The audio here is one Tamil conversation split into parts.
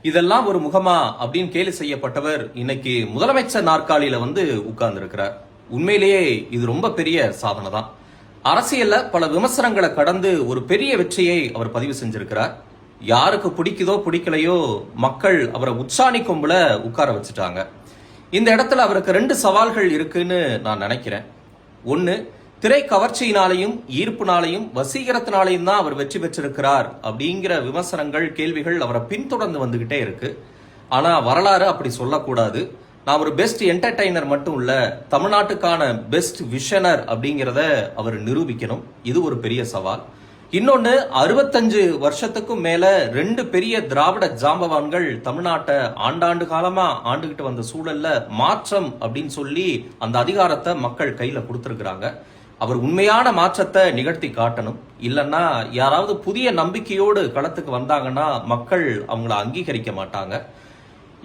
இதெல்லாம் ஒரு முகமா அப்படின்னு கேலி செய்யப்பட்டவர் இன்னைக்கு முதலமைச்சர் நாற்காலியில உட்கார்ந்து இருக்கிறார். உண்மையிலேயே இது ரொம்ப பெரிய சாதனை தான். அரசியல்ல பல விமர்சனங்களை கடந்து ஒரு பெரிய வெற்றியை அவர் பதிவு செஞ்சிருக்கிறார். யாருக்கு பிடிக்குதோ பிடிக்கலையோ மக்கள் அவரை உச்சாணி கொம்புல உட்கார வச்சுட்டாங்க. இந்த இடத்துல அவருக்கு 2 சவால்கள் இருக்குன்னு நான் நினைக்கிறேன். ஒன்னு, திரை கவர்ச்சியினாலையும் ஈர்ப்புனாலையும் வசீகரத்தினாலையும் தான் அவர் வெற்றி பெற்றிருக்கிறார் அப்படிங்கிற விமர்சனங்கள் கேள்விகள் அவரை பின்தொடர்ந்து வந்துகிட்டே இருக்கு. ஆனா வரலாறு அப்படி சொல்லக்கூடாது. நான் ஒரு பெஸ்ட் என்டர்டைனர் மட்டும் இல்ல, தமிழ்நாட்டுக்கான பெஸ்ட் விஷனர் அப்படிங்கிறத அவர் நிரூபிக்கணும். இது ஒரு பெரிய சவால். இன்னொன்னு, 65 வருஷத்துக்கும் மேல 2 பெரிய திராவிட ஜாம்பவான்கள் தமிழ்நாட்டை ஆண்டாண்டு காலமா ஆண்டுகிட்டு வந்த சூழல்ல மாற்றம் அப்படின்னு சொல்லி அந்த அதிகாரத்தை மக்கள் கையில கொடுத்திருக்கிறாங்க. அவர் உண்மையான மாற்றத்தை நிகழ்த்தி காட்டணும். இல்லைன்னா யாராவது புதிய நம்பிக்கையோடு களத்துக்கு வந்தாங்கன்னா மக்கள் அவங்கள அங்கீகரிக்க மாட்டாங்க.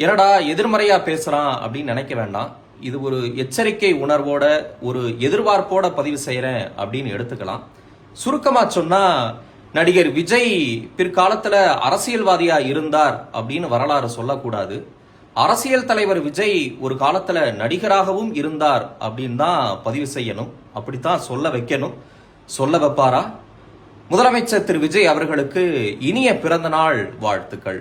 என்னடா எதிர்மறையா பேசுறான் அப்படின்னு நினைக்க வேண்டாம். இது ஒரு எச்சரிக்கை உணர்வோட ஒரு எதிர்பார்ப்போட பதிவு செய்யறேன் அப்படின்னு எடுத்துக்கலாம். சுருக்கமா சொன்னா, நடிகர் விஜய் பிற்காலத்துல அரசியல்வாதியா இருந்தார் அப்படின்னு வரலாறு சொல்லக்கூடாது. அரசியல் தலைவர் விஜய் ஒரு காலத்துல நடிகராகவும் இருந்தார் அப்படின்னு தான் பதிவு செய்யணும். அப்படித்தான் சொல்ல வைக்கணும். சொல்ல வைப்பாரா? முதலமைச்சர் திரு விஜய் அவர்களுக்கு இனிய பிறந்த நாள் வாழ்த்துக்கள்.